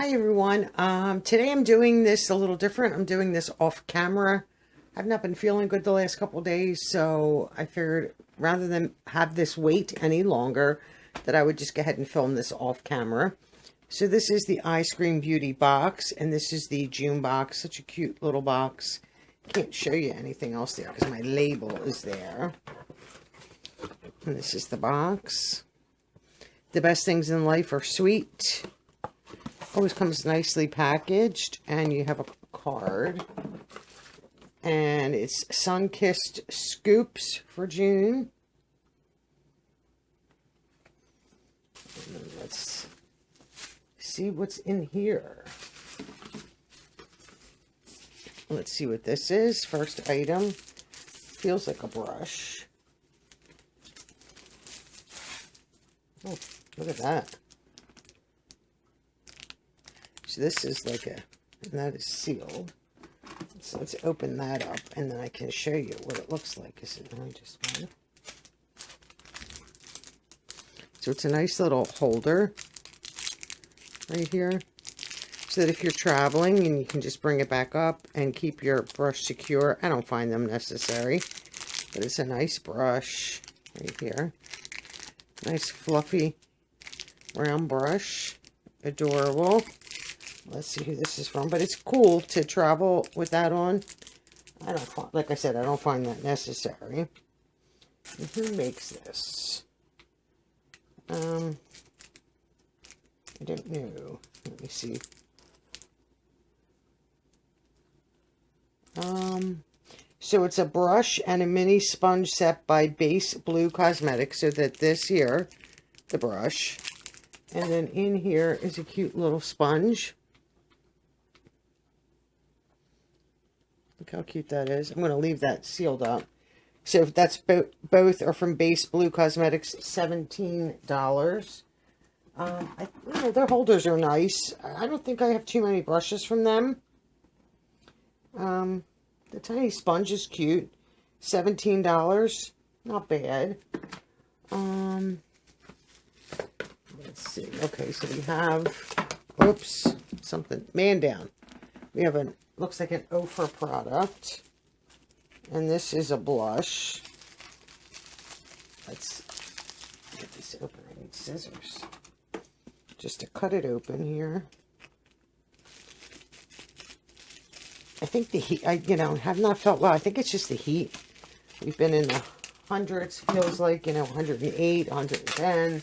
Hi everyone. Today I'm doing this a little different. I'm doing this off camera. I've not been feeling good the last couple days, so I figured rather than have this wait any longer, that I would just go ahead and film this off camera. So this is the Eyescream Beauty Box, and this is the June box. Such a cute little box. Can't show you anything else there because my label is there. And this is the box. The best things in life are sweet. Always comes nicely packaged, and you have a card, and it's sun-kissed scoops for June. And let's see what's in here. Let's see what this is. First item feels like a brush. Oh, look at that. So this is like and that is sealed. So let's open that up, and then I can show you what it looks like. Is it only just one? So it's a nice little holder right here, so that if you're traveling, and you can just bring it back up and keep your brush secure. I don't find them necessary, but it's a nice brush right here. Nice fluffy round brush. Adorable. Let's see who this is from, but it's cool to travel with that on. I don't find, like I said, I don't find that necessary. And who makes this? I don't know. Let me see. So it's a brush and a mini sponge set by Base Blue Cosmetics. So that this here, the brush, and then in here is a cute little sponge. Look how cute that is. I'm going to leave that sealed up. So if that's both are from Base Blue Cosmetics, $17. Their holders are nice. I don't think I have too many brushes from them. The tiny sponge is cute. $17. Not bad. Let's see. Okay, so we have, oops, something, man down. We have an, looks like an Ofra product. And this is a blush. Let's get this open. I need scissors just to cut it open here. I think the heat, have not felt well. I think it's just the heat. We've been in the hundreds, feels like, 108, 110.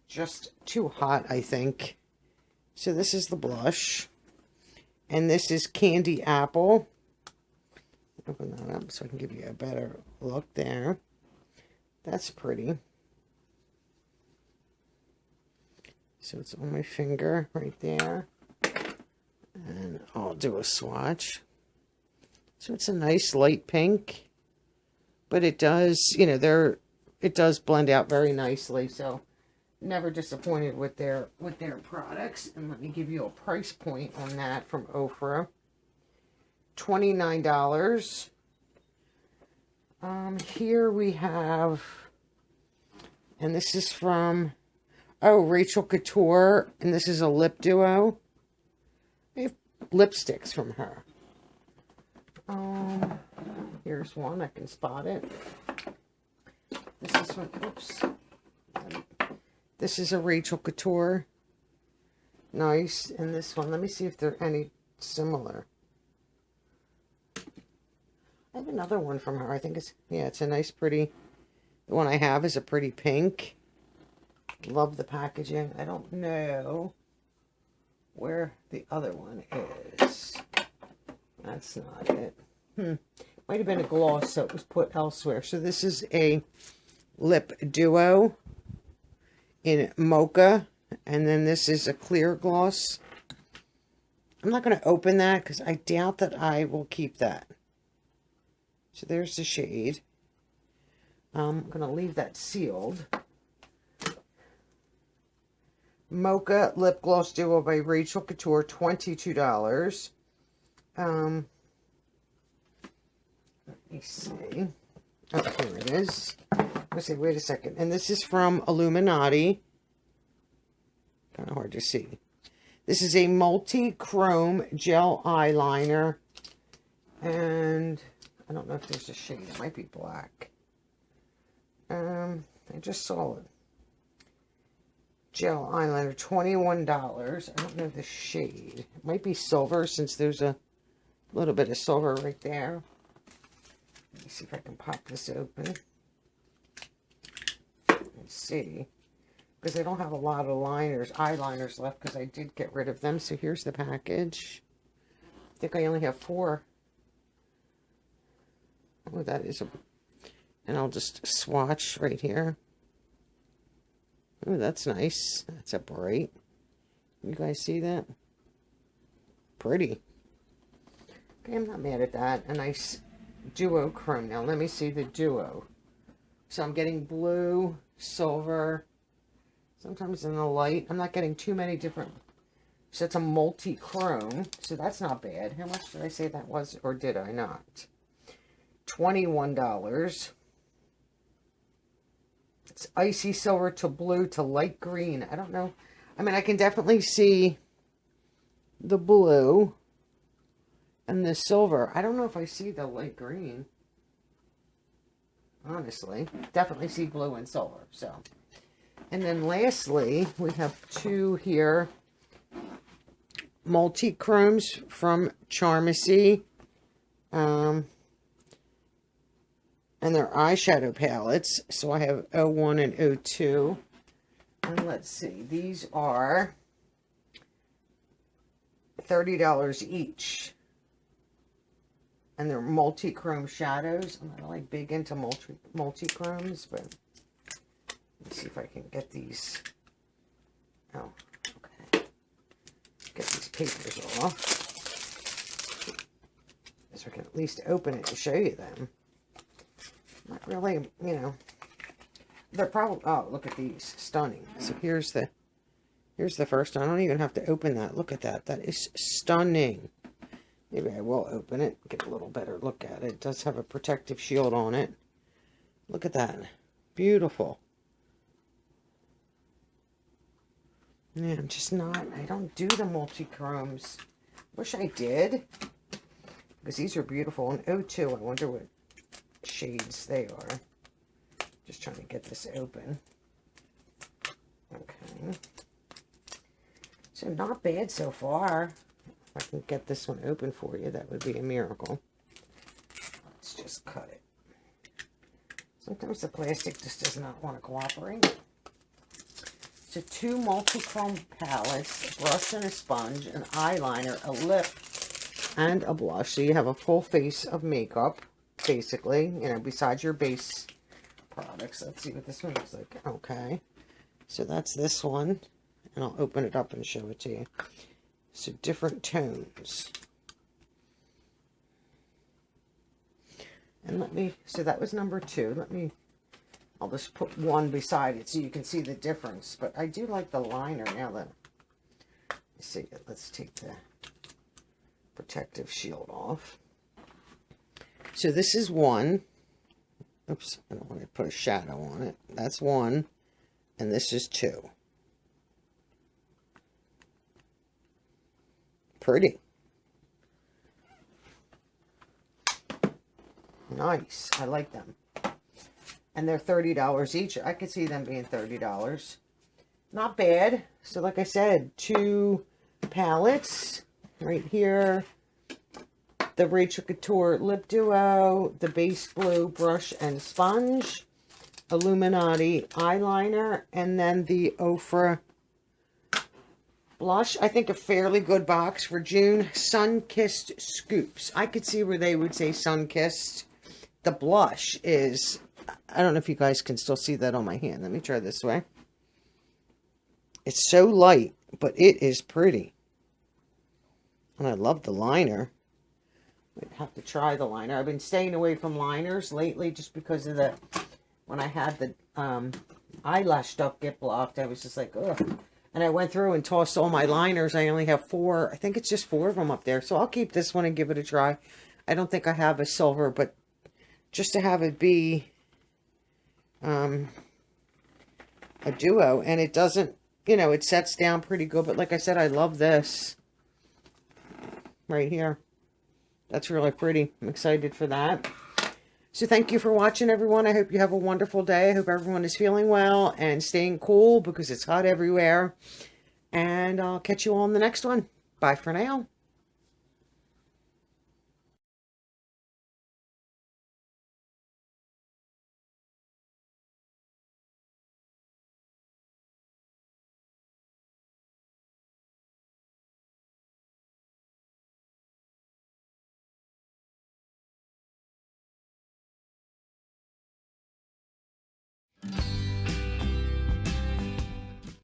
Just too hot, I think. So this is the blush. And this is Candy Apple. Open that up so I can give you a better look there. That's pretty. So it's on my finger right there. And I'll do a swatch. So it's a nice light pink. But it does, it does blend out very nicely. So never disappointed with their products. And let me give you a price point on that from Ofra. $29. Here we have, and this is from, Rachel Couture, and this is a lip duo. I have lipsticks from her. Here's one, I can spot it. This is from, oops. This is a Rachel Couture. Nice. And this one, let me see if they're any similar. I have another one from her. I think it's, yeah, it's a nice, pretty, the one I have is a pretty pink. Love the packaging. I don't know where the other one is. That's not it. Might have been a gloss, so it was put elsewhere. So this is a lip duo in mocha, and then this is a clear gloss. I'm not going to open that because I doubt that I will keep that. So there's the shade. I'm going to leave that sealed. Mocha Lip Gloss Duo by Rachel Couture, $22. Let me see. Oh, here it is. Let's see, wait a second. And this is from Illuminati. Kind of hard to see. This is a multi-chrome gel eyeliner. And I don't know if there's a shade. It might be black. I just saw it. Gel eyeliner, $21. I don't know the shade. It might be silver since there's a little bit of silver right there. Let me see if I can pop this open. Let's see. Because I don't have a lot of eyeliners left because I did get rid of them. So here's the package. I think I only have 4. Oh, that is a... And I'll just swatch right here. Oh, that's nice. That's a bright. You guys see that? Pretty. Okay, I'm not mad at that. A nice duochrome. Now, let me see the duo. So I'm getting blue, silver, sometimes in the light. I'm not getting too many different. So it's a multi-chrome. So that's not bad. How much did I say that was? Or did I not? $21. It's icy silver to blue to light green. I don't know. I mean, I can definitely see the blue and the silver. I don't know if I see the light green. Honestly. Definitely see blue and silver. So, and then lastly, we have 2 here. Multi-chromes from Charmacy. And they're eyeshadow palettes. So I have 01 and 02. And let's see. These are $30 each. And they're multi-chrome shadows. I'm not really big into multi-chromes, but let's see if I can get these. Oh, okay. Get these papers off. So I can at least open it to show you them. Not really, you know. They're probably, oh, look at these. Stunning. So here's the first one. I don't even have to open that. Look at that. That is stunning. Maybe I will open it. Get a little better look at it. It does have a protective shield on it. Look at that. Beautiful. Yeah, I'm just not, I don't do the multi-chromes. Wish I did. Because these are beautiful. And 02, I wonder what shades they are. Just trying to get this open. Okay. So not bad so far. If I can get this one open for you, that would be a miracle. Let's just cut it. Sometimes the plastic just does not want to cooperate. So 2 multi-chrome palettes, a brush and a sponge, an eyeliner, a lip, and a blush. So you have a full face of makeup, basically, you know, besides your base products. Let's see what this one looks like. Okay. So that's this one. And I'll open it up and show it to you. So different tones. And let me, so that was number 2. I'll just put one beside it so you can see the difference. But I do like the liner now that, let's see, let's take the protective shield off. So this is 1. Oops, I don't want to put a shadow on it. That's 1. And this is 2. Pretty. Nice. I like them. And they're $30 each. I could see them being $30. Not bad. So like I said, 2 palettes right here. The Rachel Couture Lip Duo, the Base Blue Brush and Sponge, Illuminati Eyeliner, and then the Ofra Blush. I think a fairly good box for June. Sun-Kissed Scoops. I could see where they would say Sun-Kissed. The blush is, I don't know if you guys can still see that on my hand. Let me try this way. It's so light, but it is pretty. And I love the liner. I'd have to try the liner. I've been staying away from liners lately just because of the, when I had the eyelash duct get blocked, I was just like, ugh. And I went through and tossed all my liners. I only have 4. I think it's just 4 of them up there. So I'll keep this one and give it a try. I don't think I have a silver, but just to have it be a duo. And it doesn't you know, it sets down pretty good. But like I said, I love this right here. That's really pretty. I'm excited for that. So thank you for watching, everyone. I hope you have a wonderful day. I hope everyone is feeling well and staying cool because it's hot everywhere. And I'll catch you all in the next one. Bye for now.